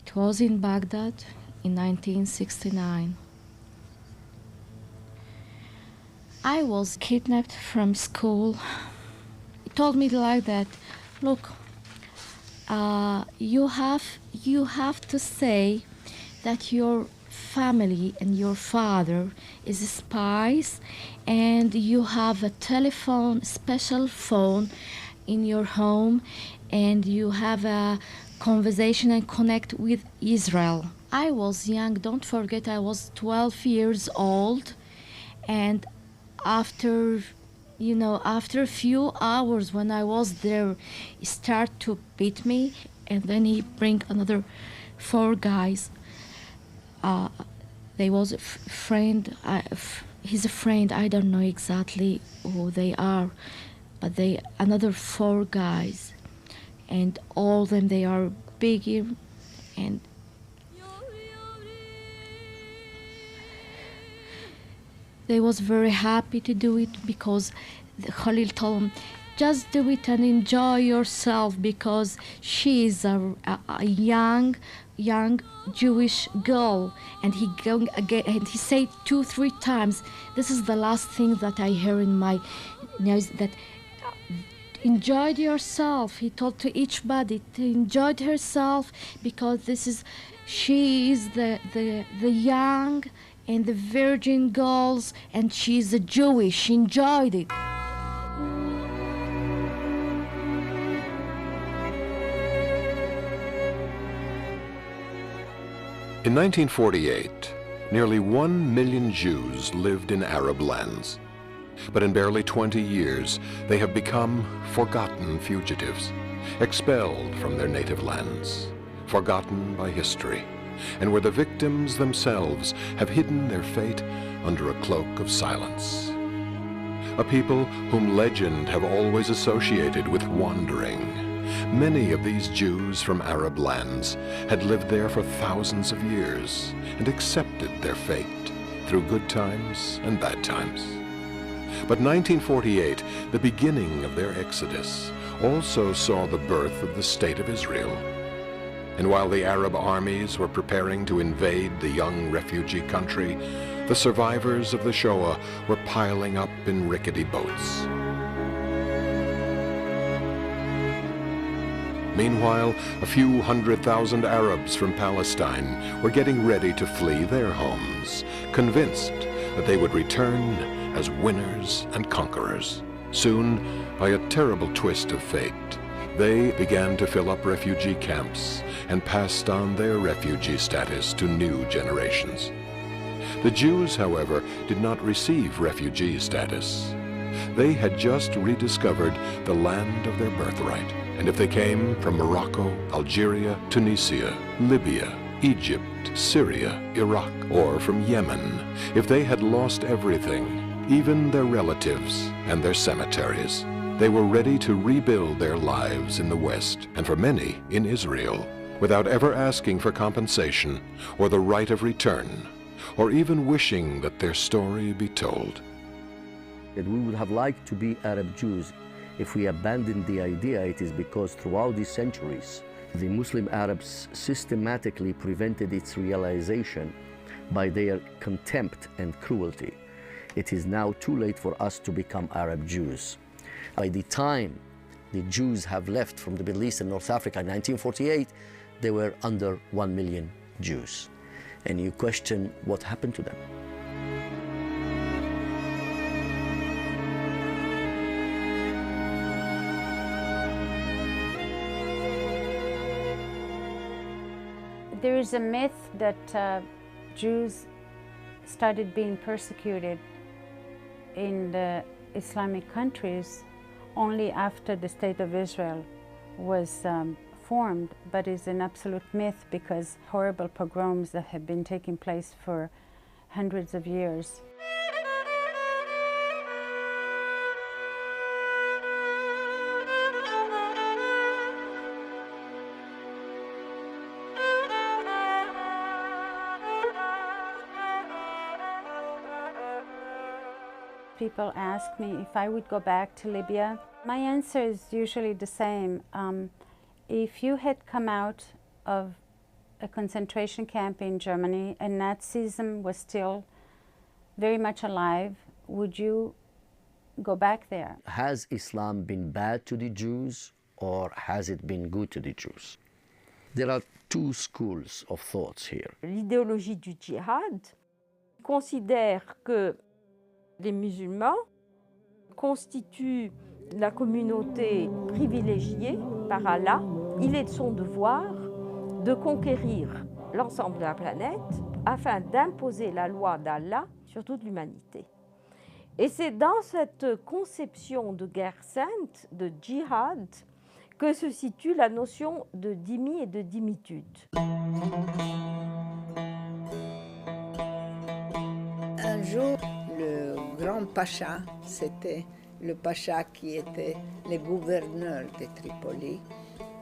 It was in Baghdad in 1969. I was kidnapped from school. He told me like that, look, you have to say that your family and your father is spies, and you have a telephone, special phone in your home, and you have a conversation and connect with Israel. I was young, don't forget I was 12 years old, and after after a few hours when I was there, he start to beat me, and then he bring another 4 guys. They was a friend. He's a friend. I don't know exactly who they are, but they another 4 guys, and all of them they are bigger, and they was very happy to do it because Khalil told them, just do it and enjoy yourself, because she is a young Jewish girl. And he going again, and he said 2-3 times, this is the last thing that I hear in my nose, that enjoy yourself. He told to each body to enjoy herself, because she is the young and the virgin girls, and she's a Jewish. She enjoyed it. In 1948, nearly 1 million Jews lived in Arab lands. But in barely 20 years, they have become forgotten fugitives, expelled from their native lands, forgotten by history, and where the victims themselves have hidden their fate under a cloak of silence. A people whom legend have always associated with wandering. Many of these Jews from Arab lands had lived there for thousands of years and accepted their fate through good times and bad times. But 1948, the beginning of their exodus, also saw the birth of the State of Israel. And while the Arab armies were preparing to invade the young refugee country, the survivors of the Shoah were piling up in rickety boats. Meanwhile, a few 100,000 Arabs from Palestine were getting ready to flee their homes, convinced that they would return as winners and conquerors. Soon, by a terrible twist of fate, they began to fill up refugee camps and passed on their refugee status to new generations. The Jews, however, did not receive refugee status. They had just rediscovered the land of their birthright. And if they came from Morocco, Algeria, Tunisia, Libya, Egypt, Syria, Iraq, or from Yemen, if they had lost everything, even their relatives and their cemeteries, they were ready to rebuild their lives in the West, and for many in Israel, without ever asking for compensation or the right of return, or even wishing that their story be told. That we would have liked to be Arab Jews. If we abandoned the idea, it is because throughout these centuries, the Muslim Arabs systematically prevented its realization by their contempt and cruelty. It is now too late for us to become Arab Jews. By the time the Jews have left from the Middle East and North Africa in 1948, there were under 1 million Jews. And you question what happened to them. There is a myth that Jews started being persecuted in the Islamic countries only after the State of Israel was formed, but is an absolute myth, because horrible pogroms that have been taking place for hundreds of years. People ask me if I would go back to Libya. My answer is usually the same. If you had come out of a concentration camp in Germany and Nazism was still very much alive, would you go back there? Has Islam been bad to the Jews or has it been good to the Jews? There are two schools of thoughts here. L'idéologie du djihad considère que les musulmans constituent la communauté privilégiée par Allah. Il est de son devoir de conquérir l'ensemble de la planète afin d'imposer la loi d'Allah sur toute l'humanité. Et c'est dans cette conception de guerre sainte, de djihad, que se situe la notion de dhimmi et de dhimmitude. Un jour, le grand pacha, c'était le pacha qui était le gouverneur de Tripoli,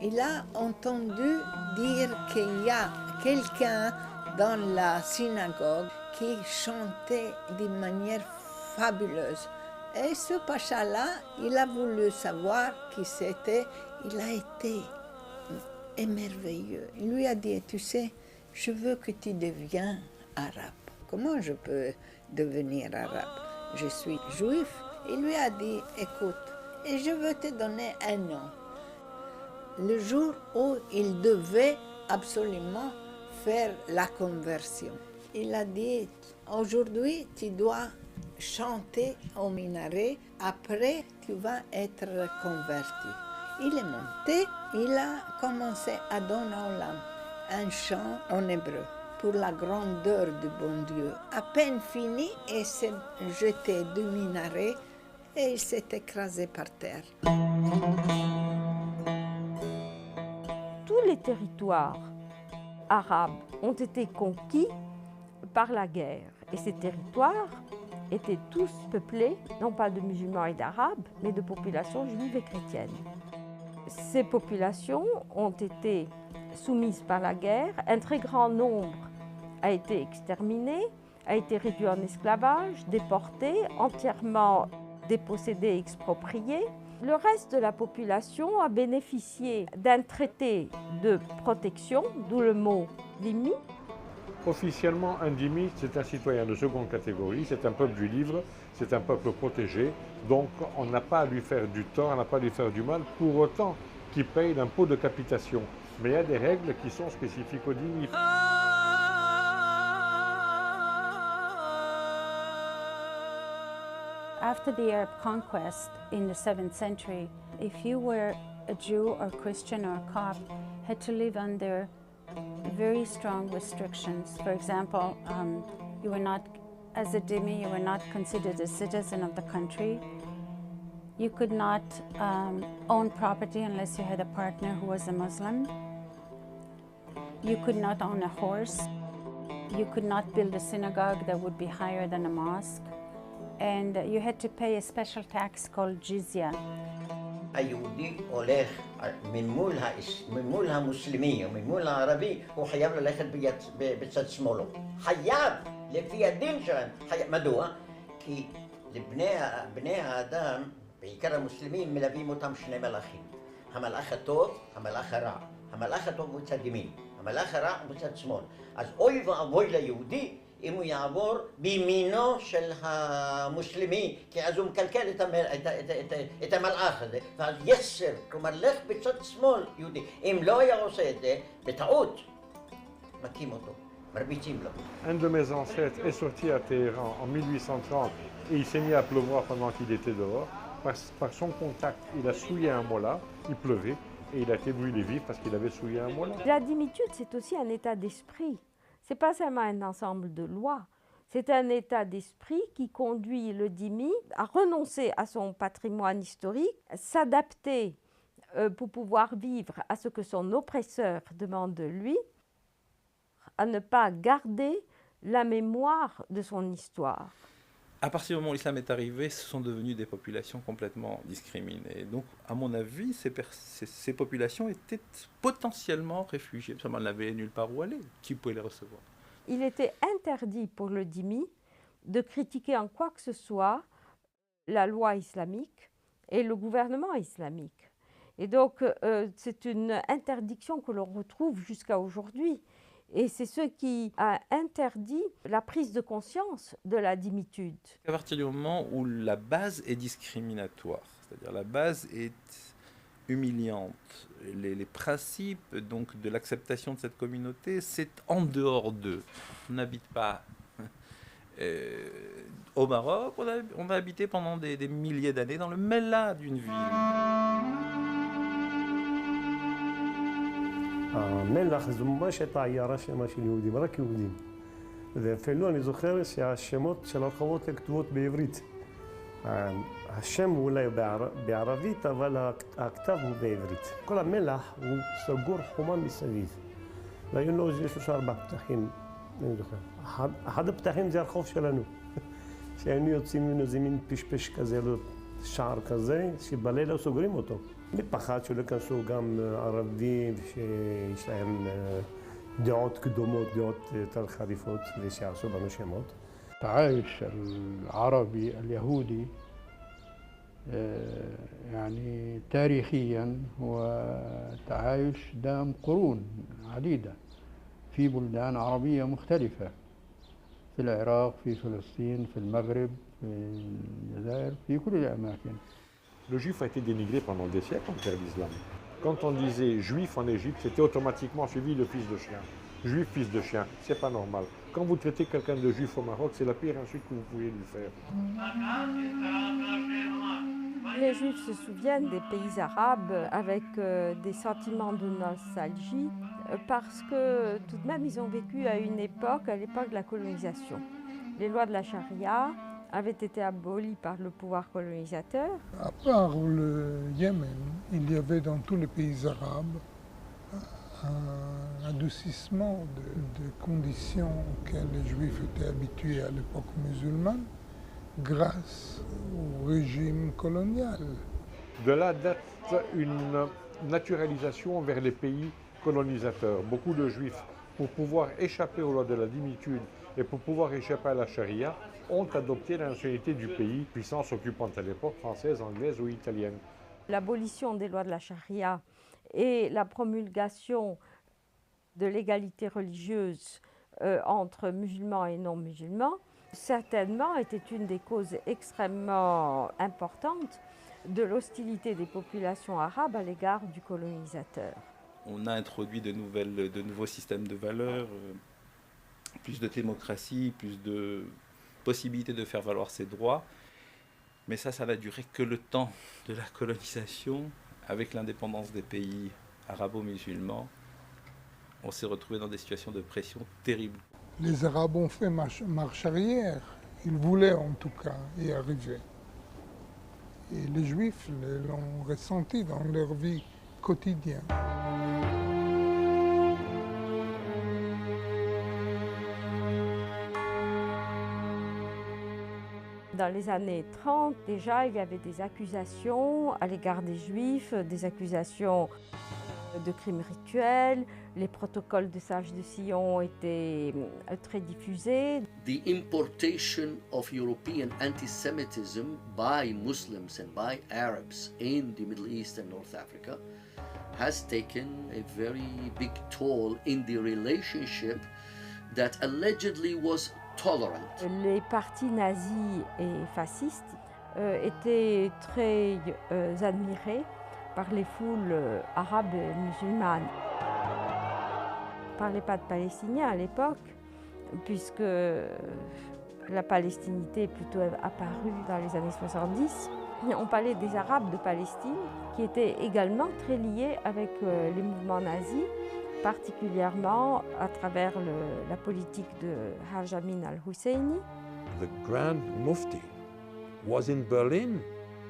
il a entendu dire qu'il y a quelqu'un dans la synagogue qui chantait d'une manière fabuleuse. Et ce pacha-là, il a voulu savoir qui c'était. Il a été émerveilleux. Il lui a dit, tu sais, je veux que tu deviennes arabe. Comment je peux devenir arabe? Je suis juif. Il lui a dit, écoute, et je veux te donner un nom. Le jour où il devait absolument faire la conversion. Il a dit, aujourd'hui, tu dois chanter au minaret, après tu vas être converti. Il est monté, il a commencé à donner Olam un chant en hébreu pour la grandeur du bon Dieu. À peine fini, il s'est jeté du minaret et il s'est écrasé par terre. Tous les territoires arabes ont été conquis par la guerre. Et ces territoires étaient tous peuplés, non pas de musulmans et d'arabes, mais de populations juives et chrétiennes. Ces populations ont été soumises par la guerre. Un très grand nombre a été exterminé, a été réduit en esclavage, déporté, entièrement dépossédé et exproprié. Le reste de la population a bénéficié d'un traité de protection, d'où le mot dhimmi. Officiellement, un dhimmi, c'est un citoyen de seconde catégorie, c'est un peuple du livre, c'est un peuple protégé, donc on n'a pas à lui faire du tort, on n'a pas à lui faire du mal, pour autant qu'il paye l'impôt de capitation. Mais il y a des règles qui sont spécifiques aux dhimmi. After the Arab conquest in the 7th century, if you were a Jew or Christian or Copt, had to live under very strong restrictions. For example, you were not, as a dhimmi, you were not considered a citizen of the country. You could not own property unless you had a partner who was a Muslim. You could not own a horse. You could not build a synagogue that would be higher than a mosque. And you had to pay a special tax called jizya. היהודי הולך ממול המוסלמי או ממול הערבי, הוא חייב ללכת בצד שמאלו. חייב, לפי הדין שלהם. מדוע? כי לבני האדם, בעיקר המוסלמים, מלווים אותם שני מלאכים. המלאך הטוב, המלאך הרע. המלאך הטוב הוא צד ימין, המלאך הרע הוא צד שמאל. אז אוי ואבוי ליהודי אם הוא יעבור בימינו של המוסלמי, כי אז הוא מקלקל את המלאך הזה, ואז יסר, כלומר לך בצד שמאל יהודי. אם לא היה עושה את זה, בטעות, מכים אותו, מרביצים לו. Un de mes ancêtres est sorti à Téhéran en 1830 et il s'est mis à pleuvoir pendant qu'il était dehors. Par son contact, il a souillé un mola, il pleuvait, et il a été brûlé vif parce qu'il avait souillé un mola. La dhimmitude, c'est aussi un état d'esprit. Ce n'est pas seulement un ensemble de lois, c'est un état d'esprit qui conduit le dhimmi à renoncer à son patrimoine historique, s'adapter pour pouvoir vivre à ce que son oppresseur demande de lui, à ne pas garder la mémoire de son histoire. À partir du moment où l'islam est arrivé, ce sont devenues des populations complètement discriminées. Donc, à mon avis, ces populations étaient potentiellement réfugiées, parce qu'elles n'avaient nulle part où aller. Qui pouvait les recevoir? Il était interdit pour le dhimmi de critiquer en quoi que ce soit la loi islamique et le gouvernement islamique. Et donc, c'est une interdiction que l'on retrouve jusqu'à aujourd'hui. Et c'est ce qui a interdit la prise de conscience de la dimitude. À partir du moment où la base est discriminatoire, c'est-à-dire la base est humiliante, les principes donc, de l'acceptation de cette communauté, c'est en dehors d'eux. On n'habite pas... au Maroc, on a habité pendant des milliers d'années dans le mêlat d'une ville. מלח זומה שתעיירה שמה של יהודים, רק יהודים. ואפילו אני זוכר שהשמות של הרחובות הן כתובות בעברית. השם אולי בערבית, אבל הכתב הוא בעברית. כל המלח הוא סגור חומה מסביב. והיו לו איזה 3-4 פתחים, אני זוכר. אחד הפתחים זה הרחוב שלנו. שהיינו יוצאים ממנו איזה מין פשפש כזה, שער כזה, שבלילה סוגרים אותו. מפחד שלא יכנסו גם ערבים שיש להם דעות קדומות, דעות יותר חריפות ושיעשו בנו שמות. التعايش العربي اليهودي يعني تاريخيا هو تعايش دام قرون عديدة في بلدان عربية مختلفة في العراق، في فلسطين، في المغرب، في الجزائر، في كل الأماكن. Le juif a été dénigré pendant des siècles en terre d'islam. Quand on disait juif en Égypte, c'était automatiquement suivi de fils de chien. Juif, fils de chien, c'est pas normal. Quand vous traitez quelqu'un de juif au Maroc, c'est la pire insulte que vous pouviez lui faire. Les Juifs se souviennent des pays arabes avec des sentiments de nostalgie parce que tout de même ils ont vécu à l'époque de la colonisation. Les lois de la charia avaient été abolies par le pouvoir colonisateur. À part le Yémen, il y avait dans tous les pays arabes un adoucissement de conditions auxquelles les Juifs étaient habitués à l'époque musulmane grâce au régime colonial. De là date une naturalisation vers les pays colonisateurs. Beaucoup de Juifs, pour pouvoir échapper aux lois de la dimitude et pour pouvoir échapper à la charia, ont adopté la nationalité du pays, puissance occupante à l'époque, française, anglaise ou italienne. L'abolition des lois de la charia et la promulgation de l'égalité religieuse entre musulmans et non-musulmans, certainement était une des causes extrêmement importantes de l'hostilité des populations arabes à l'égard du colonisateur. On a introduit de nouveaux systèmes de valeurs, plus de démocratie, plus de possibilité de faire valoir ses droits. Mais ça n'a duré que le temps de la colonisation. Avec l'indépendance des pays arabo-musulmans, on s'est retrouvé dans des situations de pression terribles. Les Arabes ont fait marche arrière. Ils voulaient en tout cas y arriver. Et les Juifs l'ont ressenti dans leur vie quotidienne. Dans les années 30, déjà, il y avait des accusations à l'égard des Juifs, des accusations de crimes rituels. Les protocoles de sages de Sion étaient très diffusés. The importation of European anti-Semitism by Muslims and by Arabs in the Middle East and North Africa has taken a very big toll in the relationship that allegedly was tolerant. Les partis nazis et fascistes étaient très admirés par les foules arabes et musulmanes. On ne parlait pas de Palestiniens à l'époque, puisque la palestinité est plutôt apparue dans les années 70. On parlait des Arabes de Palestine, qui étaient également très liés avec les mouvements nazis, particulièrement à travers la politique de Haj Amin al-Husseini. The Grand Mufti was in Berlin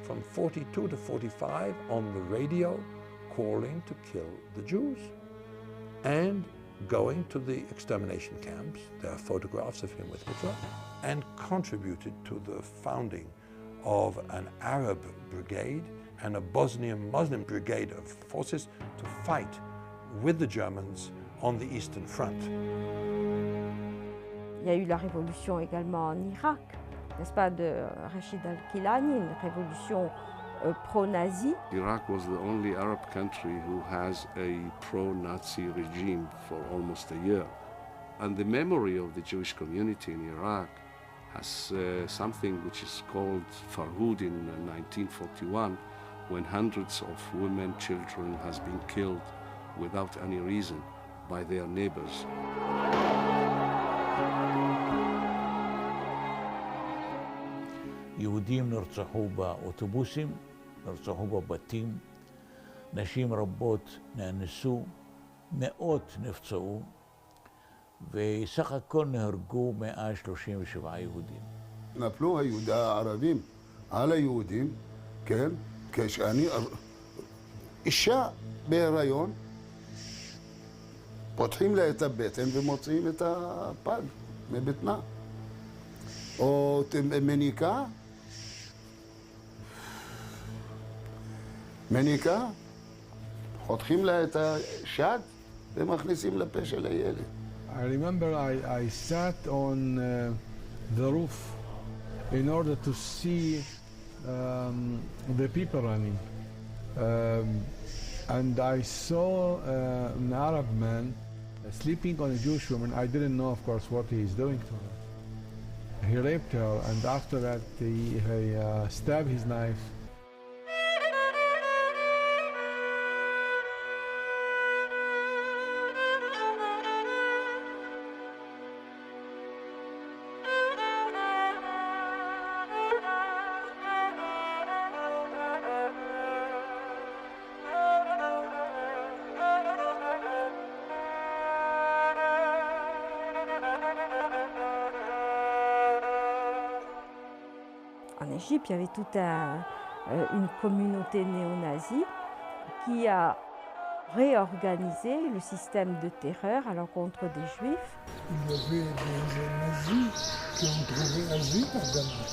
from 42 to 45 on the radio calling to kill the Jews and going to the extermination camps. There are photographs of him with Hitler, and contributed to the founding of an Arab brigade and a Bosnian Muslim brigade of forces to fight with the Germans on the Eastern Front. Il y a eu la révolution également en Irak, n'est-ce pas, de Rachid al-Kilani, une révolution pro-nazi. Iraq was the only Arab country who has a pro-Nazi regime for almost a year. And the memory of the Jewish community in Iraq has something which is called Farhud in 1941, when hundreds of women, children has been killed without any reason by their neighbors. יהודים נרצחו באוטובוסים, נרצחו בבתים, נשים רבות נאנסו, מאות נפצעו, וסך הכל נהרגו 137 יהודים. נפלו הערבים על היהודים, כן, כשאני, אישה בהיריון, פותחים לה את הבטן ומוציאים את הפג מבטנה. או מניקה, חותכים לה את השד ומכניסים לפה של הילד. I remember I sat on the roof in order to see the people running. And I saw an Arab man sleeping on a Jewish woman. I didn't know, of course, what he is doing to her. He raped her, and after that he stabbed his knife. En Égypte, il y avait toute une communauté néo-nazie qui a réorganisé le système de terreur à l'encontre des Juifs. Il y avait des nazis qui ont trouvé asile à Damas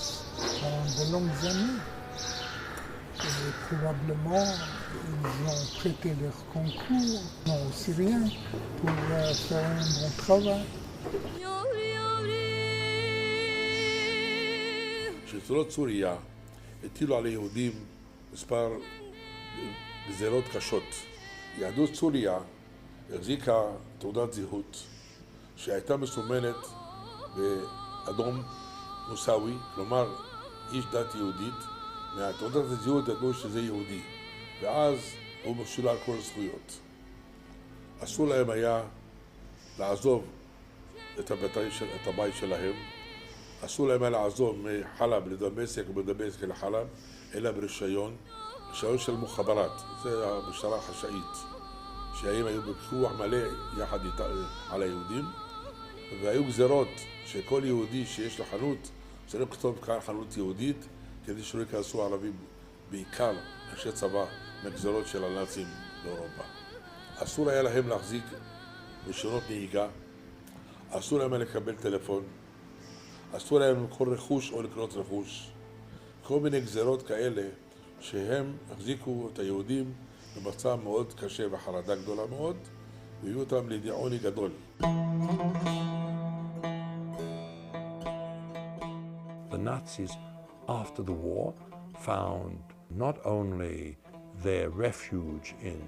pendant de longues années. Et probablement, ils ont prêté leur concours aux Syriens pour faire un bon travail. שלטונות סוריה הטילו על היהודים מספר גזירות קשות. יהדות סוריה החזיקה תעודת זהות שהייתה מסומנת באדום מוסאווי, כלומר איש דת יהודית, מהתעודת הזהות ידעו שזה יהודי, ואז הוא משולל כל הזכויות. אסור להם היה לעזוב את הבית שלהם, אסור להם היה לעזוב מחלב לדמשק ומדמשק לחלב, אלא ברישיון, רישיון של מוחברת, זה המשטרה החשאית, שהם היו בפיקוח מלא יחד על היהודים, והיו גזירות שכל יהודי שיש לו חנות, צריך לכתוב כאן חנות יהודית, כדי שלא ייכנסו ערבים, בעיקר אנשי צבא, מגזירות של הנאצים באירופה. אסור היה להם להחזיק רישיונות נהיגה, אסור להם לקבל טלפון, אסור להם למכור רכוש או לקנות רכוש. כל מיני גזירות כאלה שהם החזיקו את היהודים במצב מאוד קשה וחרדה גדולה מאוד, והביאו אותם לידי עוני גדול. The Nazis, after the war, found not only their refuge in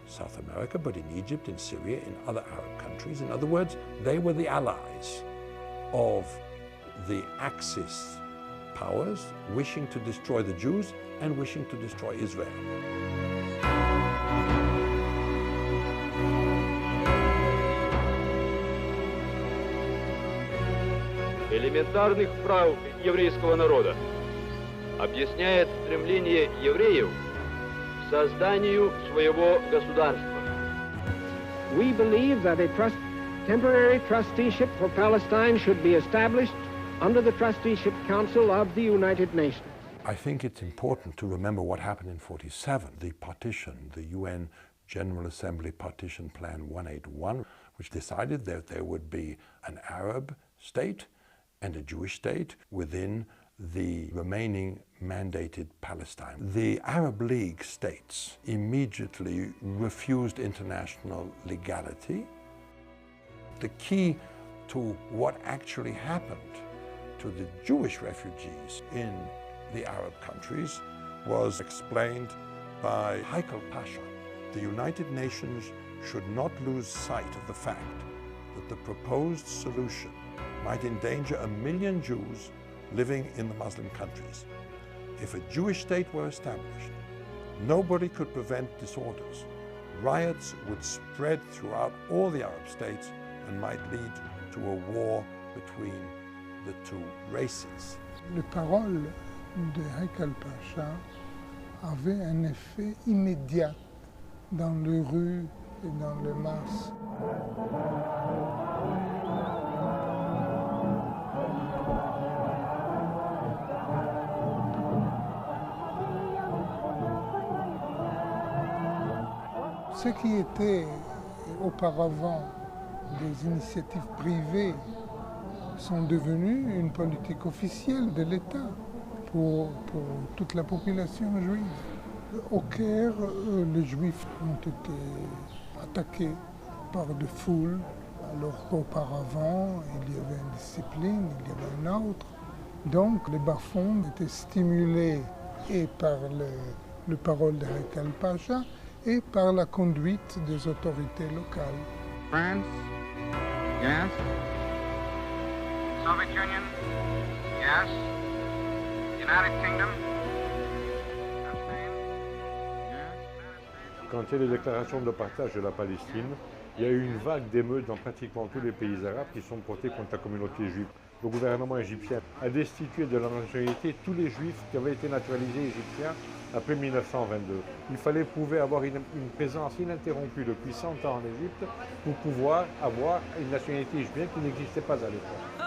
South America, but in Egypt, in Syria, in other Arab countries. In other words, they were the allies of the Axis powers wishing to destroy the Jews and wishing to destroy Israel. Элементарных прав еврейского народа объясняет стремление евреев к созданию своего государства. We believe that a temporary trusteeship for Palestine should be established under the Trusteeship Council of the United Nations. I think it's important to remember what happened in 1947, the partition, the UN General Assembly Partition Plan 181, which decided that there would be an Arab state and a Jewish state within the remaining mandated Palestine. The Arab League states immediately refused international legality. The key to what actually happened to the Jewish refugees in the Arab countries was explained by Haikal Pasha. The United Nations should not lose sight of the fact that the proposed solution might endanger 1 million Jews living in the Muslim countries. If a Jewish state were established, nobody could prevent disorders. Riots would spread throughout all the Arab states and might lead to a war between the two races. Les paroles de Haikal Pasha avaient un effet immédiat dans les rues et dans les masses. Ce qui était auparavant des initiatives privées sont devenues une politique officielle de l'État pour toute la population juive. Au Caire, les Juifs ont été attaqués par des foules, alors qu'auparavant, il y avait une discipline, il y avait une autre. Donc, les bas-fonds étaient stimulés et par les paroles de Haikal Pasha et par la conduite des autorités locales. France, yes. Soviet Union, yes. United Kingdom, Quand il y a les déclarations de partage de la Palestine, il y a eu une vague d'émeutes dans pratiquement tous les pays arabes qui sont portés contre la communauté juive. Le gouvernement égyptien a destitué de la nationalité tous les juifs qui avaient été naturalisés égyptiens après 1922. Il fallait prouver avoir une présence ininterrompue depuis 100 ans en Égypte pour pouvoir avoir une nationalité juive qui n'existait pas à l'époque.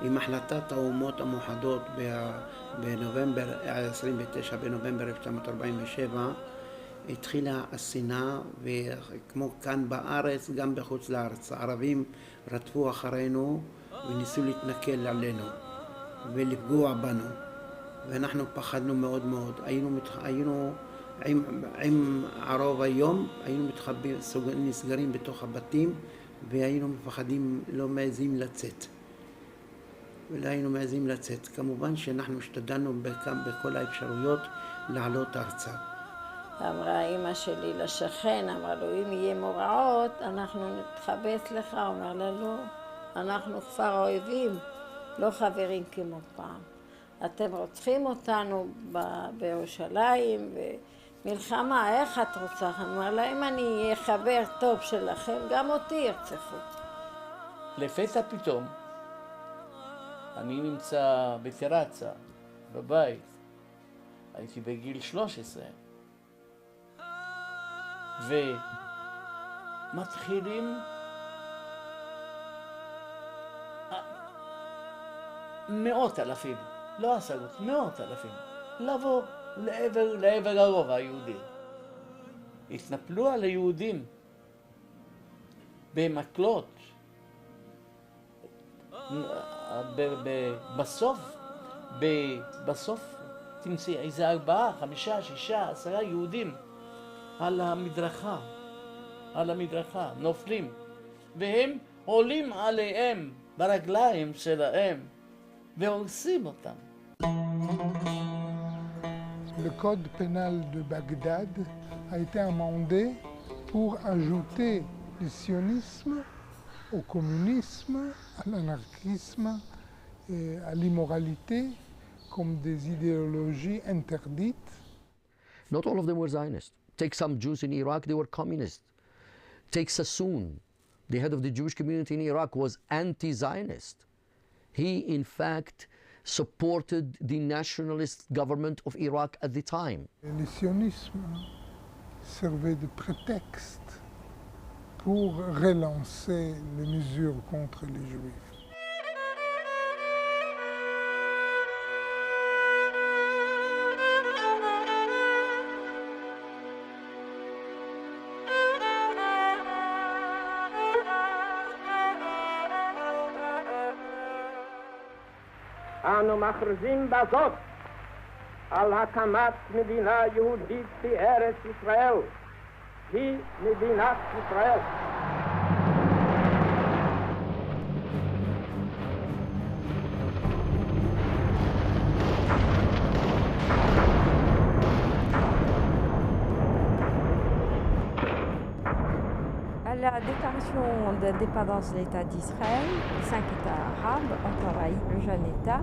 עם החלטת האומות המאוחדות בנובמבר, 29 בנובמבר 1947, התחילה השנאה, וכמו כאן בארץ, גם בחוץ לארץ. הערבים רדפו אחרינו וניסו להתנכל עלינו ולפגוע בנו. ואנחנו פחדנו מאוד מאוד. היינו עם הרוב היום, היינו נסגרים בתוך הבתים, והיינו מפחדים, לא מעזים לצאת. ולא היינו מעזים לצאת. כמובן שאנחנו השתדלנו בכל האפשרויות לעלות ארצה. אמרה אמא שלי לשכן, אמרה לו, אם יהיה מוראות, אנחנו נתחבא לך. אומר לה, לא, אנחנו כפר אויבים, לא חברים כמו פעם. אתם רוצחים אותנו בירושלים, ומלחמה, איך את רוצה? אמרה לה, אם אני אהיה חבר טוב שלכם, גם אותי ירצחו. לפתע פתאום, אני נמצא בטרצה, בבית, הייתי בגיל 13, ומתחילים מאות אלפים, לא עשרות, מאות אלפים, לבוא לעבר הרוב היהודי. התנפלו על היהודים במקלות. בסוף תמצאי איזה 4, 5, 6, 10 יהודים על המדרכה, נופלים, והם עולים עליהם ברגליים שלהם והורסים אותם. Le code pénal de Bagdad a été amendé pour ajouter le sionisme au communisme, à l'anarchisme et à l'immoralité comme des idéologies interdites. Not all of them were Zionists. Take some Jews in Iraq, they were communists. Take Sassoon, the head of the Jewish community in Iraq, was anti-Zionist. He, in fact, supported the nationalist government of Iraq at the time. Le sionisme servait de prétexte pour relancer les mesures contre les Juifs. אנו מכריזים בזאת על הקמת מדינה יהודית בארץ ישראל. היא מדינת ישראל. À la déclaration d'indépendance de l'État d'Israël, les 5 États arabes ont envahi le jeune État.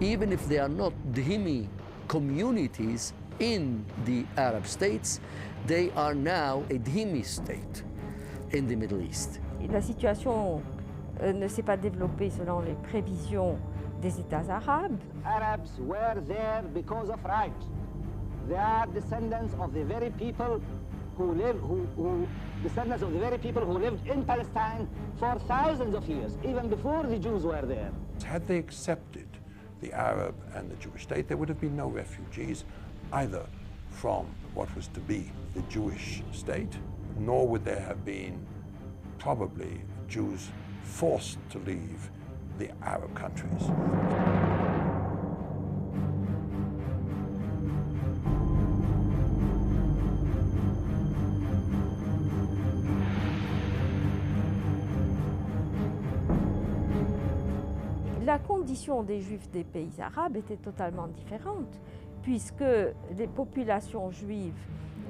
Even if they are not dhimmi communities in the Arab states, they are now a dhimmi state in the Middle East. La situation ne s'est pas développée selon les prévisions des États arabes. Arabs were there because of right. They are descendants of the very people who lived in Palestine for thousands of years, even before the Jews were there. Had they accepted the Arab and the Jewish state, there would have been no refugees either from what was to be the Jewish state, nor would there have been probably Jews forced to leave the Arab countries. La condition des Juifs des pays arabes était totalement différente, puisque les populations juives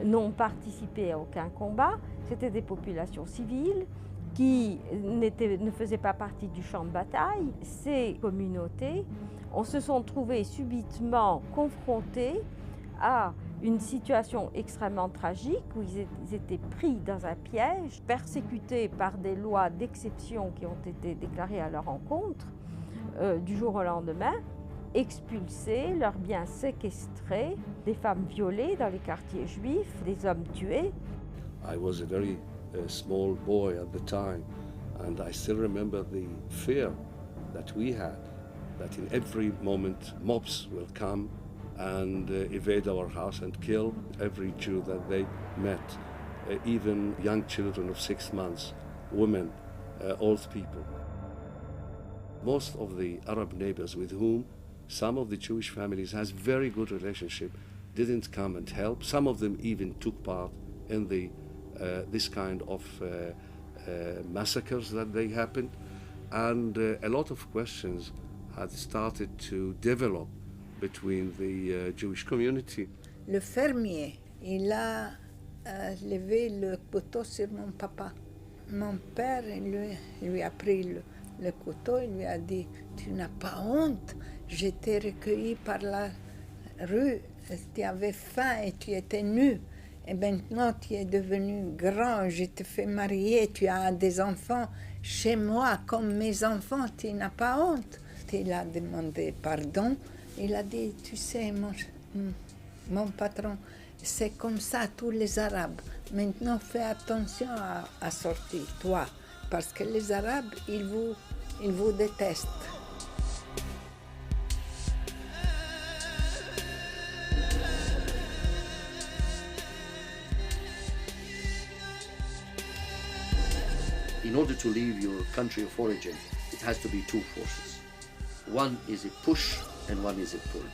n'ont participé à aucun combat. C'était des populations civiles qui ne faisaient pas partie du champ de bataille. Ces communautés se sont trouvées subitement confrontées à une situation extrêmement tragique où ils étaient pris dans un piège, persécutés par des lois d'exception qui ont été déclarées à leur encontre. Du jour au lendemain, expulsés, leurs biens séquestrés, des femmes violées dans les quartiers juifs, des hommes tués. I was a very small boy at the time, and I still remember the fear that we had, that in every moment mobs will come and evade our house and kill every Jew that they met, even young children of 6 months, women, old people. Most of the Arab neighbors with whom some of the Jewish families has very good relationship didn't come and help. Some of them even took part in the this kind of massacres that they happened, and a lot of questions had started to develop between the Jewish community. Le fermier, il a levé le couteau sur mon papa. Mon père lui a pris le couteau, il lui a dit « Tu n'as pas honte, je t'ai recueilli par la rue, tu avais faim et tu étais nu. Et maintenant tu es devenu grand, je te fais marier, tu as des enfants chez moi comme mes enfants, tu n'as pas honte. » Il a demandé pardon, il a dit « Tu sais, mon patron, c'est comme ça tous les Arabes. Maintenant fais attention à sortir, toi. Parce que les Arabes, ils vous détestent. » In order to leave your country of origin, it has to be two forces. One is a push and one is a pull.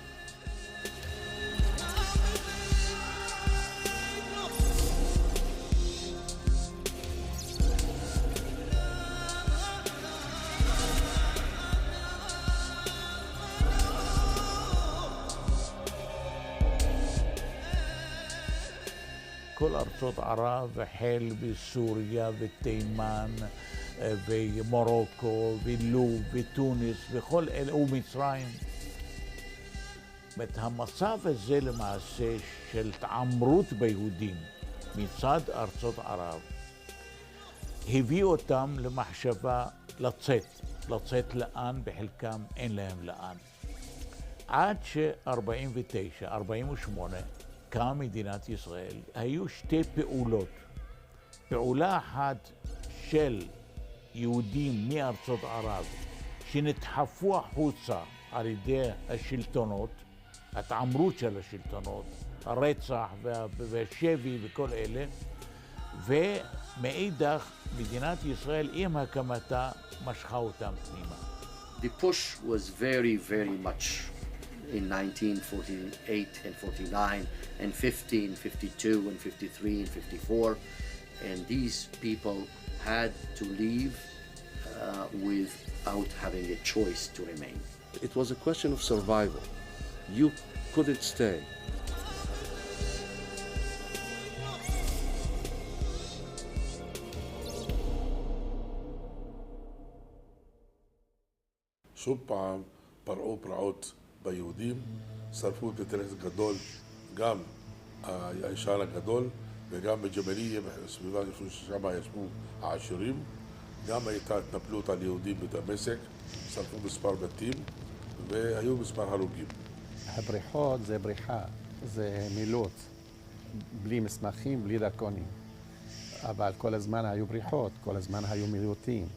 כל ארצות ערב, החל בסוריה ותימן ומורוקו ולוב ותוניס וכל אלה ומצרים. המצב הזה למעשה של התעמרות ביהודים מצד ארצות ערב הביא אותם למחשבה לצאת לאן, בחלקם אין להם לאן. עד ש-49, 48 קמה מדינת ישראל, היו שתי פעולות. פעולה אחת של יהודים מארצות ערב שנדחפו החוצה על ידי השלטונות, התעמרות של השלטונות, הרצח והשבי וכל אלה, ומאידך מדינת ישראל עם הקמתה משכה אותם פנימה. The push was very, very much in 1948 and 49 and 15, 52 and 53 and 54, and these people had to leave without having a choice to remain. It was a question of survival. You couldn't stay. שוב פעם פרעו פרעות ביהודים, שרפו את בית הכנסת גדול, גם הישן הגדול, וגם בג'בליה, בסביבה ששם ישבו העשירים. גם הייתה התנפלות על יהודים בדמשק, שרפו מספר בתים, והיו מספר הרוגים. הבריחות זה בריחה, זה מילות, בלי מסמכים, בלי דרכונים. אבל כל הזמן היו בריחות, כל הזמן היו מיעוטים.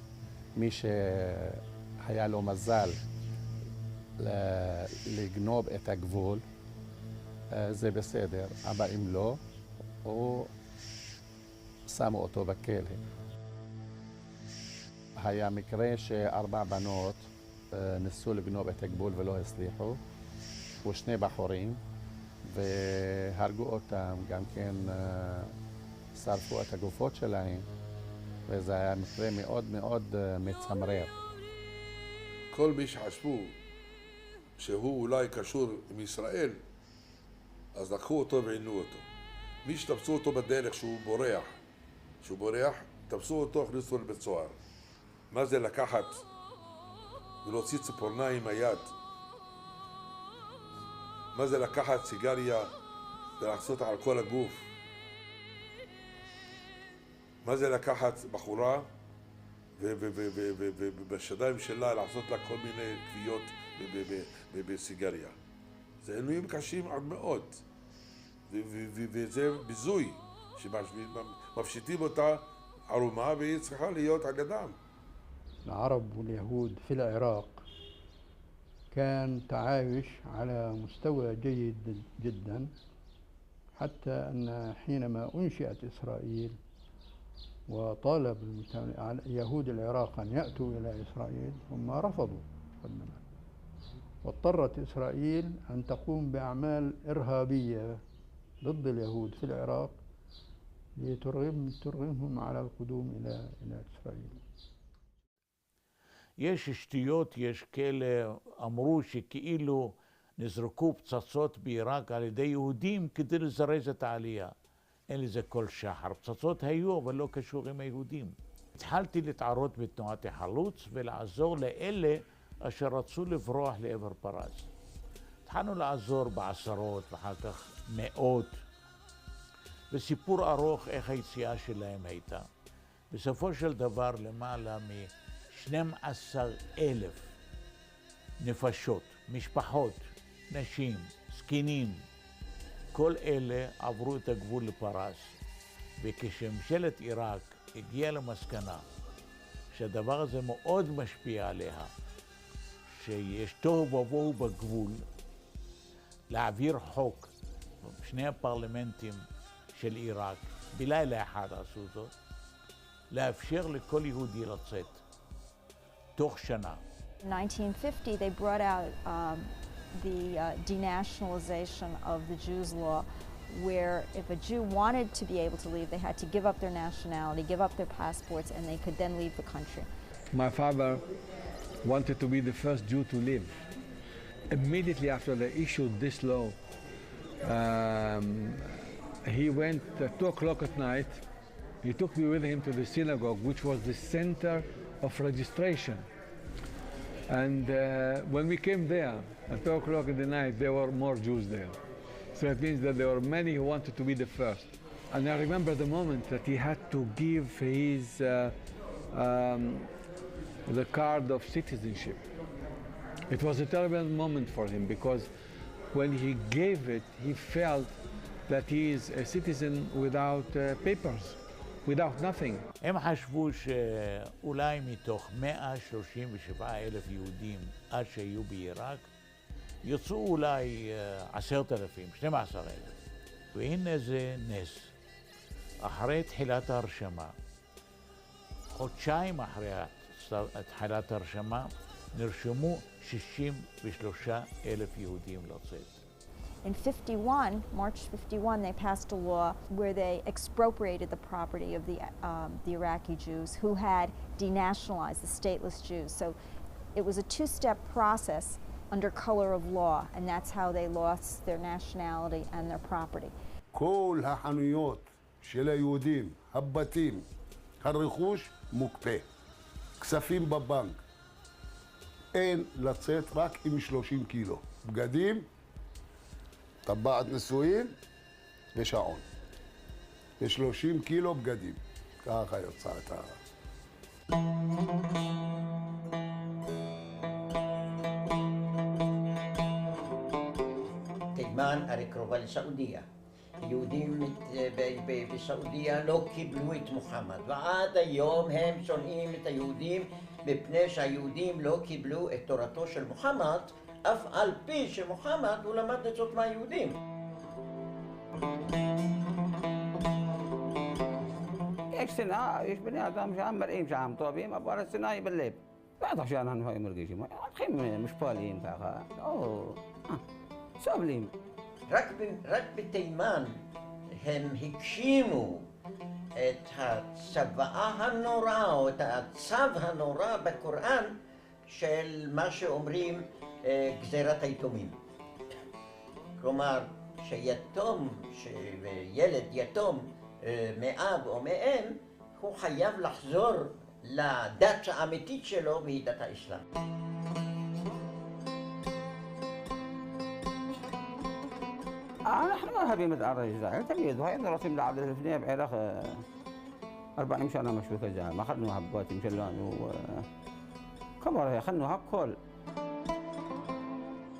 מי שהיה לו מזל לגנוב את הגבול, זה בסדר, אבל אם לא, או שמו אותו בכלא. היה מקרה ש4 בנות ניסו לגנוב את הגבול ולא הצליחו, ו2 בחורים, והרגו אותם, גם כן שרפו את הגופות שלהם, וזה היה מקרה מאוד מאוד מצמרר. כל מי שחשבו שהוא אולי קשור עם ישראל, אז לקחו אותו ועינו אותו. מי שתפסו אותו בדרך שהוא בורח, תפסו אותו, הכניסו לבית סוהר. מה זה לקחת ולהוציא ציפורניים עם היד? מה זה לקחת סיגריה ולעשות על כל הגוף? מה זה לקחת בחורה ובשדיים שלה לעשות לה כל מיני כוויות בסיגריה? זה עינויים קשים עד מאוד, וזה ביזוי שמפשיטים אותה ערומה והיא צריכה להיות על ידם. العرب واليهود في العراق كان تعايش على مستوى جيد جدا، حتى أن حينما أنشئت إسرائيل وطالب يهود العراق أن يأتوا إلى إسرائيل، هم رفضوا مقدما، واضطرت إسرائيل أن تقوم بأعمال إرهابية ضد اليهود في العراق لترغمهم على القدوم إلى إسرائيل. יש שטויות, יש כאלה אמרו שכאילו נזרקו פצצות בעיראק על ידי יהודים כדי לזרז את העלייה. אין לזה כל שחר. פצצות היו, אבל לא קשור עם היהודים. התחלתי להתערות בתנועת החלוץ ולעזור לאלה אשר רצו לברוח לעבר פרס. התחלנו לעזור בעשרות ואחר כך מאות, וסיפור ארוך איך היציאה שלהם הייתה. בסופו של דבר למעלה מ12,000 נפשות, משפחות, נשים, זקנים, כל אלה עברו את הגבול לפרס, וכשממשלת עיראק הגיעה למסקנה שהדבר הזה מאוד משפיע עליה, שיש תוהו ובוהו בגבול, להעביר חוק, שני הפרלמנטים של עיראק, בלילה אחד עשו זאת, לאפשר לכל יהודי לצאת, תוך שנה. In 1950, they brought out the denationalization of the Jews law, where if a Jew wanted to be able to leave, they had to give up their nationality, give up their passports, and they could then leave the country. My father wanted to be the first Jew to leave. Immediately after they issued this law, he went at 2 o'clock at night. He took me with him to the synagogue, which was the center of registration. And when we came there at 2 o'clock in the night, there were more Jews there. So it means that there were many who wanted to be the first. And I remember the moment that he had to give his the card of citizenship. It was a terrible moment for him because when he gave it, he felt that he is a citizen without papers, without nothing. הם חשבו שאולי מתוך 137,000 יהודים עד שהיו בעיראק, יצאו אולי 10,000, 12,000. והנה זה נס. אחרי תחילת ההרשמה, חודשיים אחרי תחילת ההרשמה, נרשמו 63,000 יהודים לצאת. In 51, March 51, they passed a law where they expropriated the property of the Iraqi Jews who had denationalized the stateless Jews. So it was a two-step process under color of law, and that's how they lost their nationality and their property. כל החנויות של היהודים, הבתים, הרכוש מוקפא, כספים בבנק. אין לצאת רק עם 30 קילו. בגדים, טבעת נישואין ושעון. ו30 קילו בגדים. ככה יוצא את ה... תימן הרי קרובה לסעודיה. יהודים בסעודיה לא קיבלו את מוחמד, ועד היום הם שונאים את היהודים מפני שהיהודים לא קיבלו את תורתו של מוחמד, אף על פי שמוחמד הוא למד עצות מהיהודים. יש שנאה, יש בני אדם שעם מראים שעם טובים, אבל השנאה היא בלב. בטח שאנחנו היינו מרגישים, הולכים מושפלים ככה, לא, סובלים. רק בתימן הם הגשימו את הצוואה הנוראה, או את הצו הנורא בקוראן של מה שאומרים גזירת היתומים. כלומר, שיתום, ילד יתום מאב או מאם, הוא חייב לחזור לדת האמיתית שלו, והיא דת האסלאם. אנחנו אוהבים את ארץ ישראל תמיד, והיינו רוצים לעבוד לפני בערך 40 שנה משהו כזה, אכלנו הבתים שלנו, כלומר אכלנו הכל.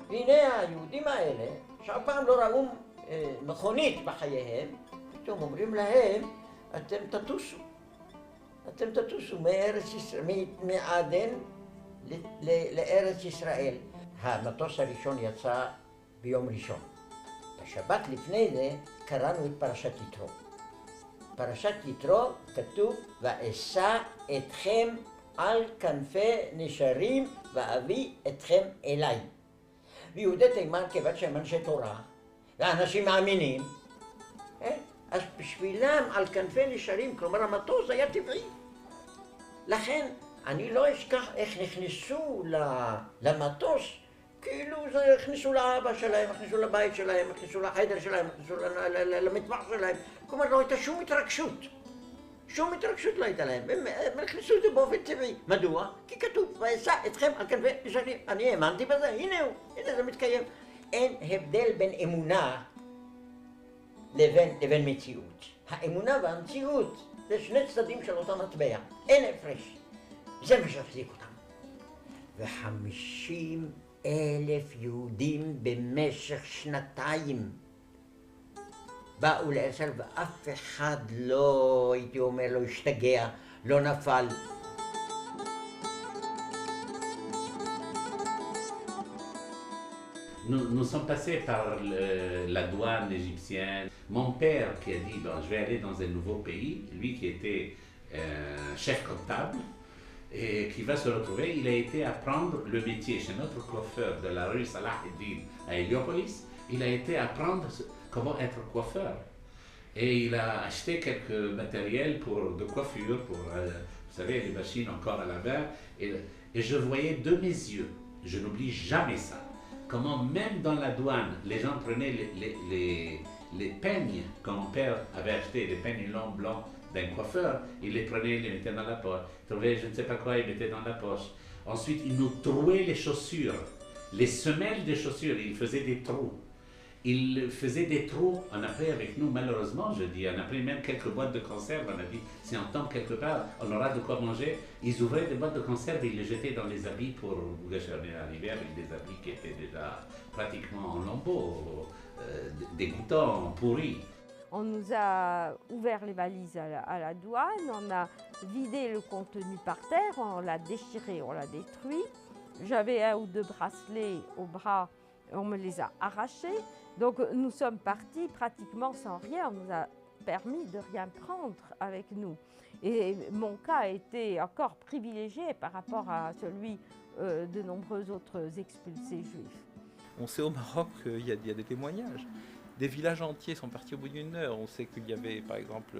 והנה היהודים האלה, שאף פעם לא ראו מכונית בחייהם, פתאום אומרים להם, אתם תטוסו. אתם תטוסו מעדן לארץ ישראל. המטוס הראשון יצא ביום ראשון. בשבת לפני זה קראנו את פרשת יתרו. פרשת יתרו כתוב, ואשא אתכם על כנפי נשרים ואביא אתכם אליי. ויהודי תימן, כיוון שהם אנשי תורה ואנשים מאמינים, אז בשבילם על כנפי נשרים, כלומר המטוס היה טבעי. לכן אני לא אשכח איך נכנסו למטוס, כאילו הכניסו לאבא שלהם, הכניסו לבית שלהם, הכניסו לחדר שלהם, הכניסו למטבח שלהם. כלומר לא הייתה שום התרגשות. שום התרגשות לא הייתה להם. הם הכניסו את זה באופן טבעי. מדוע? כי כתוב, ואשא אתכם על כנפי נשרים. אני האמנתי בזה, הנה הוא, הנה זה מתקיים. אין הבדל בין אמונה לבין מציאות. האמונה והמציאות זה שני צדדים של אותה מטבע. אין הפרש. זה מה שהחזיק אותם. 50,000 יהודים במשך שנתיים באו לארץ, ואף אחד לא, הייתי אומר, לא השתגע, לא נפל. Nous sommes passés par la douane égyptienne. Mon père qui a dit, bon, je vais aller dans un nouveau pays, lui qui était chef comptable, et qui va se retrouver, il a été apprendre le métier chez notre coiffeur de la rue Salah Eddin à Héliopolis. Il a été apprendre comment être coiffeur. Et il a acheté quelques matériels de coiffure, pour, vous savez, les machines encore à la main. Et je voyais de mes yeux, je n'oublie jamais ça, comment même dans la douane, les gens prenaient les peignes que mon père avait acheté, les peignes longs blancs d'un coiffeur, il les prenait, les mettait dans la poche. Il trouvait je ne sais pas quoi, il mettait dans la poche. Ensuite, il nous trouait les chaussures, les semelles des chaussures, il faisait des trous. Il faisait des trous, on a pris avec nous, malheureusement, je dis, on a pris même quelques boîtes de conserve, on a dit, si on tombe quelque part, on aura de quoi manger. Ils ouvraient des boîtes de conserve et ils les jetaient dans les habits pour gâcher à l'hiver avec des habits qui étaient déjà pratiquement en lambeaux, dégoûtants, pourris. On nous a ouvert les valises à la douane, on a vidé le contenu par terre, on l'a déchiré, on l'a détruit. J'avais un ou deux bracelets au bras, on me les a arrachés. Donc nous sommes partis pratiquement sans rien, on nous a permis de rien prendre avec nous. Et mon cas a été encore privilégié par rapport à celui de nombreux autres expulsés juifs. On sait au Maroc qu'il y a des témoignages. Des villages entiers sont partis au bout d'une heure. On sait qu'il y avait par exemple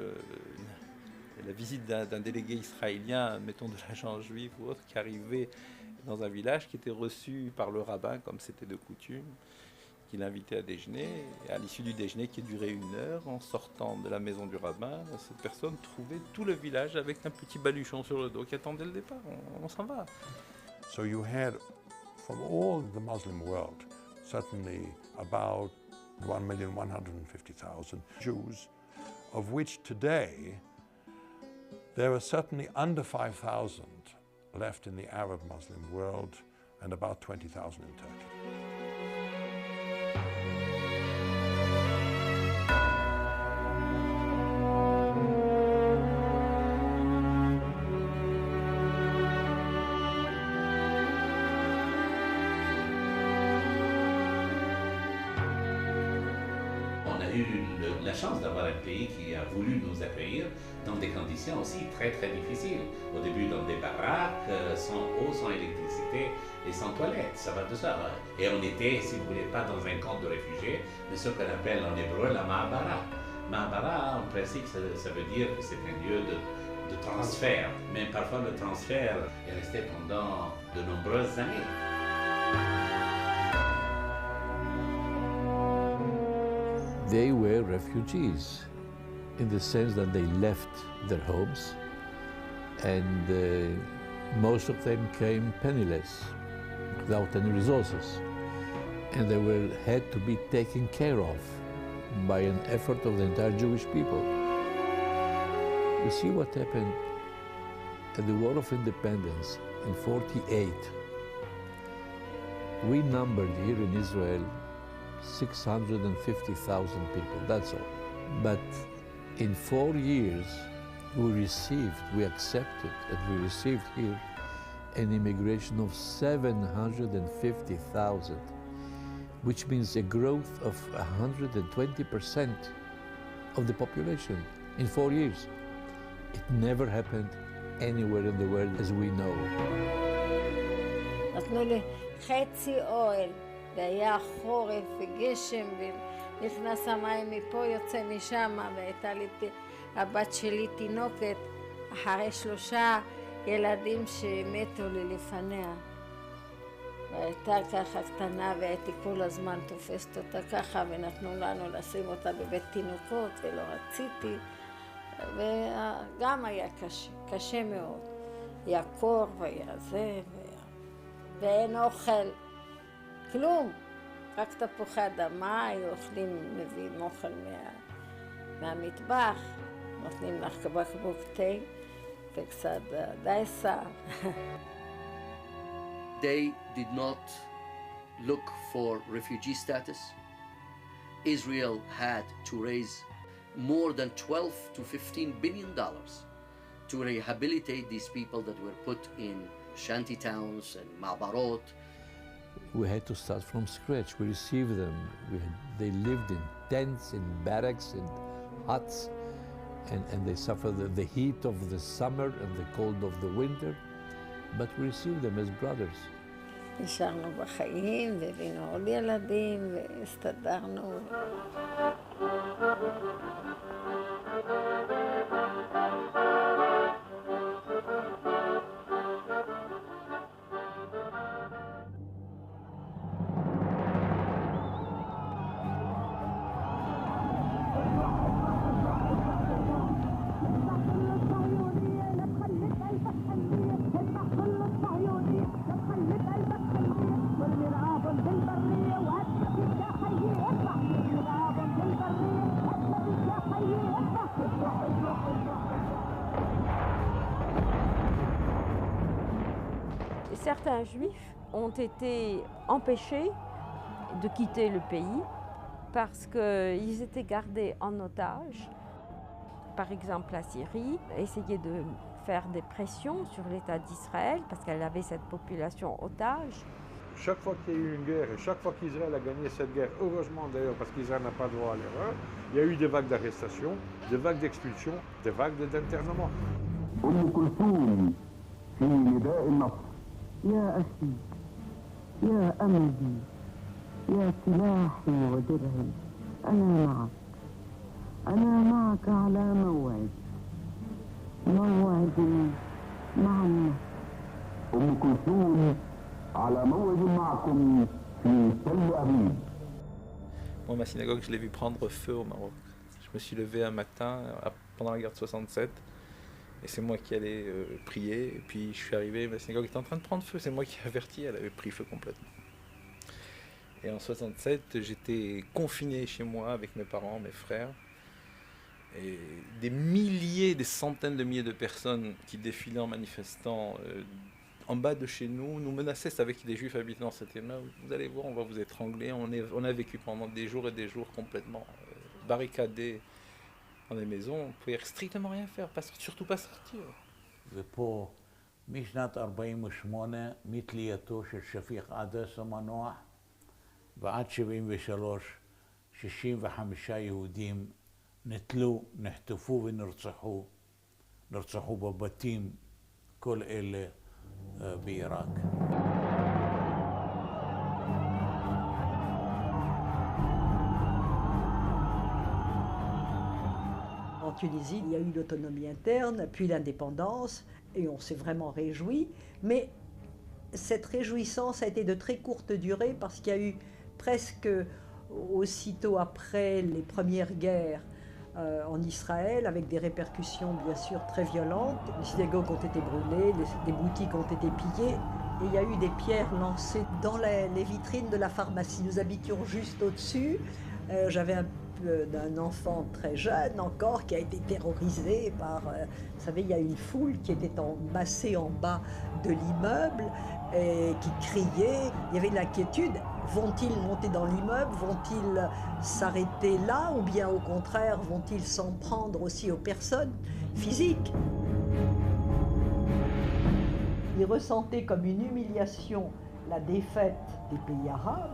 la visite d'un délégué israélien, mettons de l'agent juif ou autre, qui arrivait dans un village, qui était reçu par le rabbin comme c'était de coutume, qui l'invitait à déjeuner. Et à l'issue du déjeuner qui durait une heure, en sortant de la maison du rabbin, cette personne trouvait tout le village avec un petit baluchon sur le dos qui attendait le départ. On s'en va. So you had from all the Muslim world, certainly about 1,150,000 Jews, of which today there are certainly under 5,000 left in the Arab Muslim world and about 20,000 in Turkey. La chance d'avoir un pays qui a voulu nous accueillir dans des conditions aussi très difficiles. Au début dans des baraques, sans eau, sans électricité et sans toilettes, ça va de ça. Et on était, si vous voulez, pas dans un camp de réfugiés, mais ce qu'on appelle en hébreu la Ma'abara. Ma'abara, en principe, ça veut dire que c'est un lieu de transfert. Mais parfois le transfert est resté pendant de nombreuses années. They were refugees in the sense that they left their homes, and most of them came penniless, without any resources, and they had to be taken care of by an effort of the entire Jewish people. You see what happened at the War of Independence in '48. We numbered here in Israel 650,000 people, that's all. But in 4 years, we accepted, and we received here an immigration of 750,000, which means a growth of 120% of the population in 4 years. It never happened anywhere in the world as we know. נתנו לי חצי אוהל, והיה חורף וגשם, ונכנס המים מפה, יוצא משם, והייתה לי, הבת שלי תינוקת, אחרי 3 ילדים שמתו לי לפניה. והייתה ככה קטנה, והייתי כל הזמן תופסת אותה ככה, ונתנו לנו לשים אותה בבית תינוקות, ולא רציתי. וגם היה קשה, קשה מאוד. היה קור והיה זה, ואין אוכל, כלום. רק תפוחי אדמה, היו אוכלים, מביאים אוכל מהמטבח, נותנים לך בקבוק תה וקצת דייסה. They did not look for refugee status. Israel had to raise more than $12 to $15 billion to rehabilitate these people that were put in shanty towns and ma'abarot. We had to start from scratch. We received them. They lived in tents, in barracks, in huts, and they suffered the heat of the summer and the cold of the winter. But we received them as brothers. נשארנו בחיים, והבינו עוד ילדים, והסתדרנו. Certains juifs ont été empêchés de quitter le pays parce qu'ils étaient gardés en otage. Par exemple, la Syrie essayait de faire des pressions sur l'État d'Israël parce qu'elle avait cette population otage. Chaque fois qu'il y a eu une guerre et chaque fois qu'Israël a gagné cette guerre, heureusement d'ailleurs parce qu'Israël n'a pas droit à l'erreur, il y a eu des vagues d'arrestation, des vagues d'expulsion, des vagues d'internement. يا أخي يا أمجي يا سلاحي ودرعي أنا معك على موعد معنا أم كلثوم على موعد معكم في تل أبيب. Moi, ma synagogue, je l'ai vu prendre feu au Maroc. Je me suis levé un matin pendant la guerre de 67 Et c'est moi qui allais prier. Et puis je suis arrivé, la synagogue était en train de prendre feu. C'est moi qui ai averti, elle avait pris feu complètement. Et en 67, j'étais confiné chez moi avec mes parents, mes frères. Et des milliers, des centaines de milliers de personnes qui défilaient en manifestant en bas de chez nous menaçaient. C'est avec des juifs habitant dans cette immeuble. Vous allez voir, on va vous étrangler. On a vécu pendant des jours et des jours complètement barricadés dans les maisons. On ne pouvait strictement rien faire, surtout pas sortir. ופה משנת 48 מתלייתו של שפיק עדס המנוח ועד 73 65 יהודים נתלו, נחטפו ונרצחו בבתים, כל אלה בעיראק. En Tunisie, il y a eu l'autonomie interne, puis l'indépendance, et on s'est vraiment réjoui. Mais cette réjouissance a été de très courte durée parce qu'il y a eu presque aussitôt après les premières guerres en Israël, avec des répercussions bien sûr très violentes. Les synagogues ont été brûlées, des boutiques ont été pillées, et il y a eu des pierres lancées dans les vitrines de la pharmacie. Nous habitions juste au-dessus. J'avais un d'un enfant très jeune encore qui a été terrorisé par... vous savez, il y a une foule qui était massée en bas de l'immeuble et qui criait. Il y avait de l'inquiétude. Vont-ils monter dans l'immeuble? Vont-ils s'arrêter là? Ou bien au contraire, vont-ils s'en prendre aussi aux personnes physiques? Ils ressentaient comme une humiliation la défaite des pays arabes.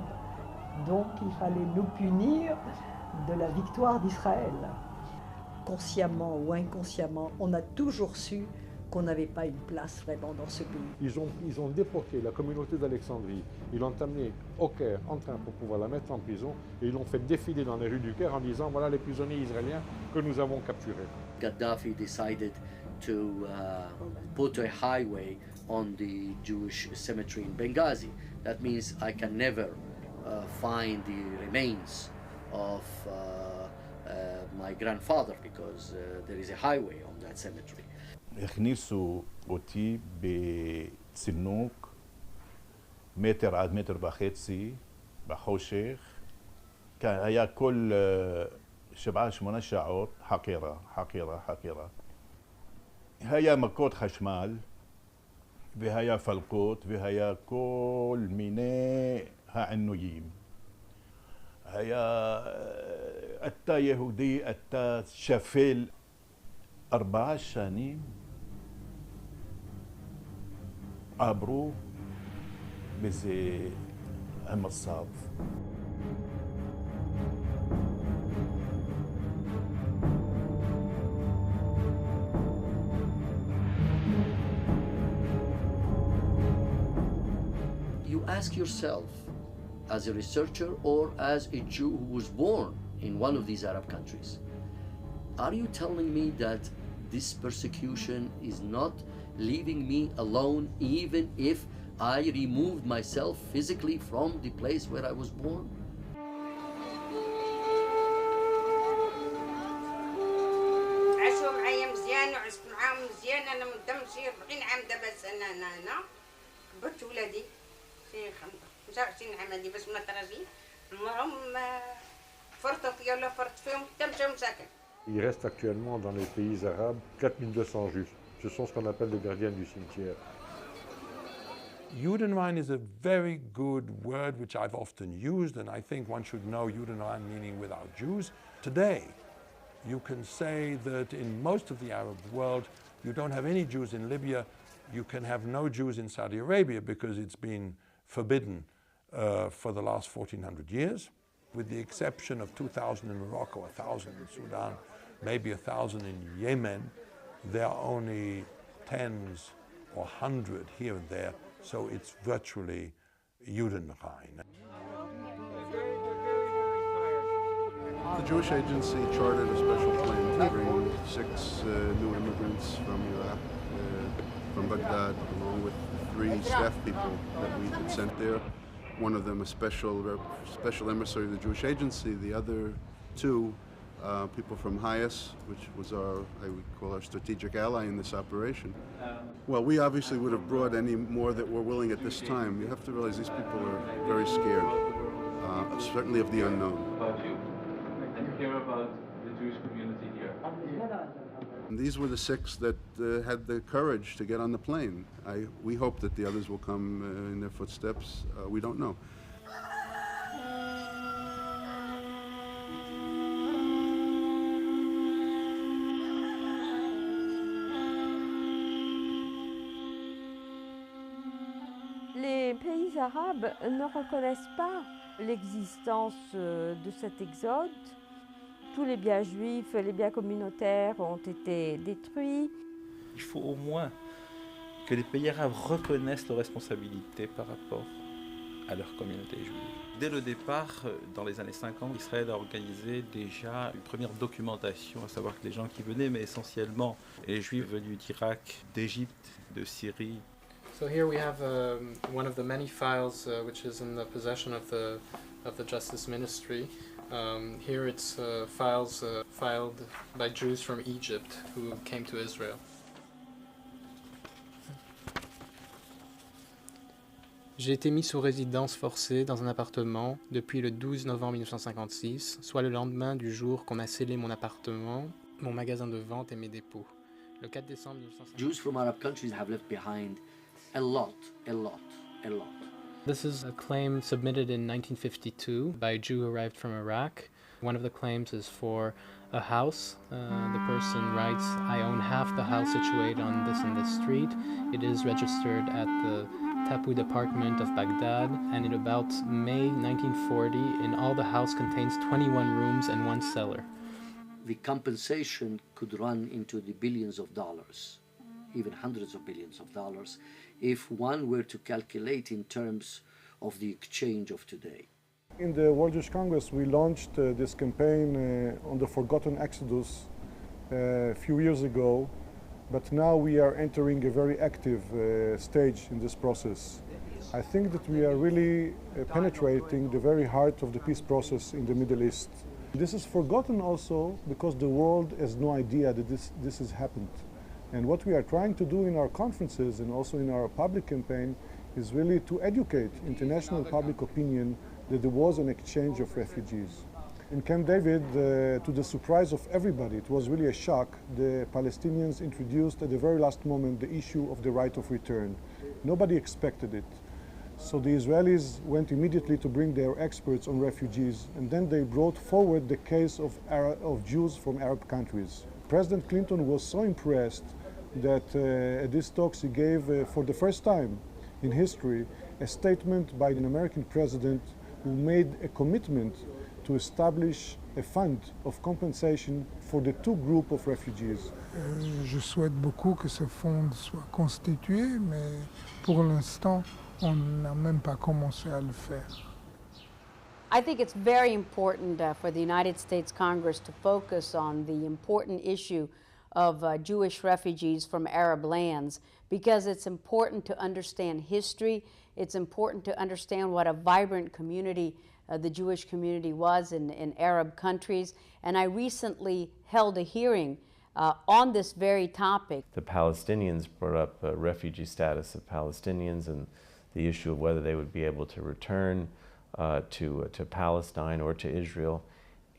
Donc il fallait nous punir de la victoire d'Israël. Consciemment ou inconsciemment, on a toujours su qu'on n'avait pas une place vraiment dans ce pays. Ils ont déporté la communauté d'Alexandrie, ils l'ont amenée au Caire en train pour pouvoir la mettre en prison, et ils l'ont fait défiler dans les rues du Caire en disant voilà les prisonniers israéliens que nous avons capturés. Gaddafi decided to put a highway on the Jewish cemetery in Benghazi. That means I can never find the remains of my grandfather because there is a highway on that cemetery. הכניסו אותי בצינוק מטר עד מטר וחצי בחושך. היה כל 7-8 שעות חקירה. היה מכות חשמל והיה פלקות והיה כל מיני העינויים. היה אתה יהודי, אתה שפל. 4 שנים עברו בזה המצב. You ask yourself, as a researcher or as a Jew who was born in one of these Arab countries, are you telling me that this persecution is not leaving me alone even if I removed myself physically from the place where I was born? عاشوا معايا مزيان وعشت معاهم مزيان. انا مدام شي 40 عام دابا سنه انا هنا كبرت ولادي شي 25 عام هادي باش ما تراجي عمرهم فرطوا فيا ولا فرط فيهم حتى مشاو مساكن. Il reste actuellement dans les pays arabes 4200 juifs. Ce sont ce qu'on appelle les gardiens du cimetière. Judenrein is a very good word which I've often used, and I think one should know Judenrein meaning without Jews. Today, you can say that in most of the Arab world, you don't have any Jews in Libya, you can have no Jews in Saudi Arabia because it's been forbidden for the last 1400 years. With the exception of 2,000 in Morocco, 1,000 in Sudan, maybe 1,000 in Yemen, there are only tens or 100 here and there, so it's virtually Judenrein. The Jewish Agency chartered a special plane to bring 6 new immigrants from Iraq, from Baghdad, along with 3 staff people that we had sent there. One of them a special emissary of the Jewish Agency. The other 2 people from Hayas, which was I would call our strategic ally in this operation. Well, we obviously would have brought any more that were willing at this time. You have to realize these people are very scared, certainly of the unknown. About you, and you hear about the Jewish community here. And these were the 6 that had the courage to get on the plane. We hope that the others will come in their footsteps. We don't know. Les pays arabes ne reconnaissent pas l'existence de cet exode. Tous les biens juifs, les biens communautaires ont été détruits. Il faut au moins que les pays arabes reconnaissent leurs responsabilités par rapport à leur communauté juive. Dès le départ, dans les années 50, Israël a organisé déjà une première documentation, à savoir que les gens qui venaient, mais essentiellement les juifs venus d'Irak, d'Égypte, de Syrie. So here we have one of the many files which is in the possession of the Justice Ministry. Here it's files filed by Jews from Egypt who came to Israel. J'ai été mis sous résidence forcée dans un appartement depuis le 12 novembre 1956, soit le lendemain du jour qu'on a scellé mon appartement, mon magasin de vente et mes dépôts. Le 4 décembre 1956. Jews from Arab countries have left behind a lot. This is a claim submitted in 1952 by a Jew who arrived from Iraq. One of the claims is for a house. The person writes, I own half the house situated on this and this street. It is registered at the Tapu department of Baghdad, and in about May 1940, in all the house contains 21 rooms and 1 cellar. The compensation could run into the billions of dollars, even hundreds of billions of dollars, if one were to calculate in terms of the exchange of today. In the World Jewish Congress, we launched this campaign on the Forgotten Exodus a few years ago, but now we are entering a very active stage in this process. I think that we are really penetrating the very heart of the peace process in the Middle East. This is forgotten also because the world has no idea that this has happened. And what we are trying to do in our conferences and also in our public campaign is really to educate international public opinion that there was an exchange of refugees. In Camp David, to the surprise of everybody, it was really a shock, the Palestinians introduced at the very last moment the issue of the right of return. Nobody expected it. So the Israelis went immediately to bring their experts on refugees, and then they brought forward the case of Jews from Arab countries. President Clinton was so impressed that at these talks he gave, for the first time in history, a statement by an American president who made a commitment to establish a fund of compensation for the 2 groups of refugees. Je souhaite beaucoup que ce fonds soit constitué, mais pour l'instant, on n'a même pas commencé à le faire. I think it's very important for the United States Congress to focus on the important issue of Jewish refugees from Arab lands, because it's important to understand history. It's important to understand what a vibrant community the Jewish community was in Arab countries. And I recently held a hearing on this very topic. The Palestinians brought up refugee status of Palestinians and the issue of whether they would be able to return to Palestine or to Israel.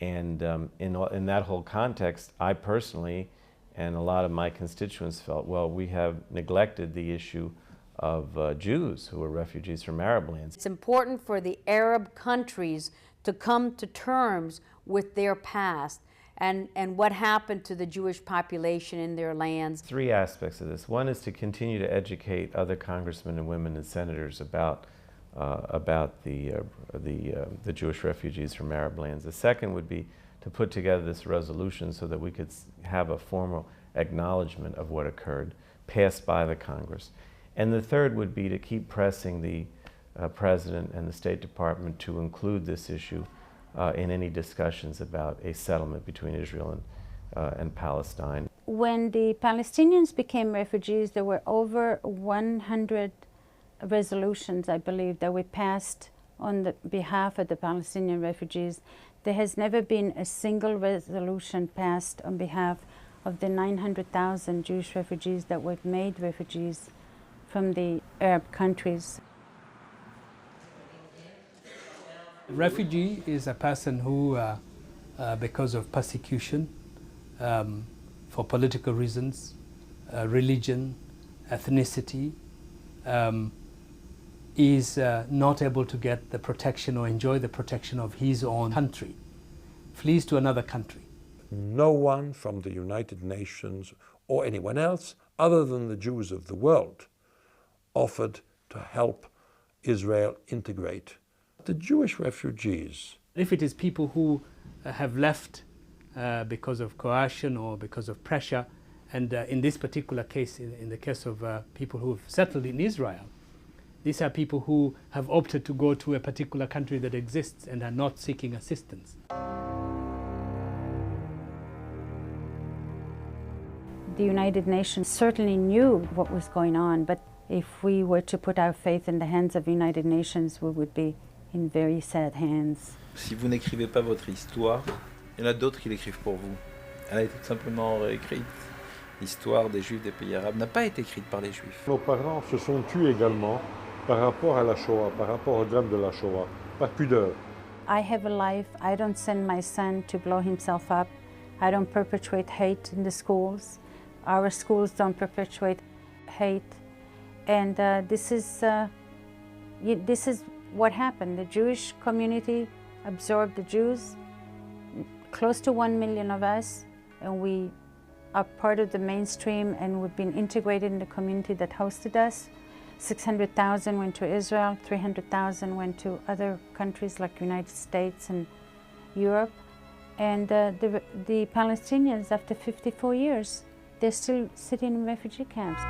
And in that whole context, I personally and a lot of my constituents felt, well, we have neglected the issue of Jews who are refugees from Arab lands. It's important for the Arab countries to come to terms with their past and what happened to the Jewish population in their lands. 3 aspects of this. One is to continue to educate other congressmen and women and senators about the Jewish refugees from Arab lands. The second would be to put together this resolution so that we could have a formal acknowledgement of what occurred, passed by the Congress. And the third would be to keep pressing the President and the State Department to include this issue in any discussions about a settlement between Israel and Palestine. When the Palestinians became refugees, there were over 100 resolutions, I believe, that we passed on the behalf of the Palestinian refugees. There has never been a single resolution passed on behalf of the 900,000 Jewish refugees that were made refugees from the Arab countries. Refugee is a person who, because of persecution, for political reasons, religion, ethnicity, is not able to get the protection or enjoy the protection of his own country, flees to another country. No one from the United Nations or anyone else other than the Jews of the world offered to help Israel integrate the Jewish refugees. If it is people who have left because of coercion or because of pressure, and in this particular case, in the case of people who have settled in Israel, these are people who have opted to go to a particular country that exists and are not seeking assistance. The United Nations certainly knew what was going on, but if we were to put our faith in the hands of the United Nations, we would be in very sad hands. Si vous n'écrivez pas votre histoire, il y en a d'autres qui l'écrivent pour vous. Elle a été tout simplement écrite. L'histoire des Juifs des pays arabes n'a pas été écrite par les Juifs. Nos parents se sont tués également par rapport à la Shoah, par rapport au drame de la Shoah, par pudeur. I have a life. I don't send my son to blow himself up. I don't perpetuate hate in the schools. Our schools don't perpetuate hate. And this is what happened. The Jewish community absorbed the Jews, close to 1 million of us, and we are part of the mainstream, and we've been integrated in the community that hosted us. 600,000 went to Israel, 300,000 went to other countries like United States and Europe. And the Palestinians, after 54 years, they're still sitting in refugee camps.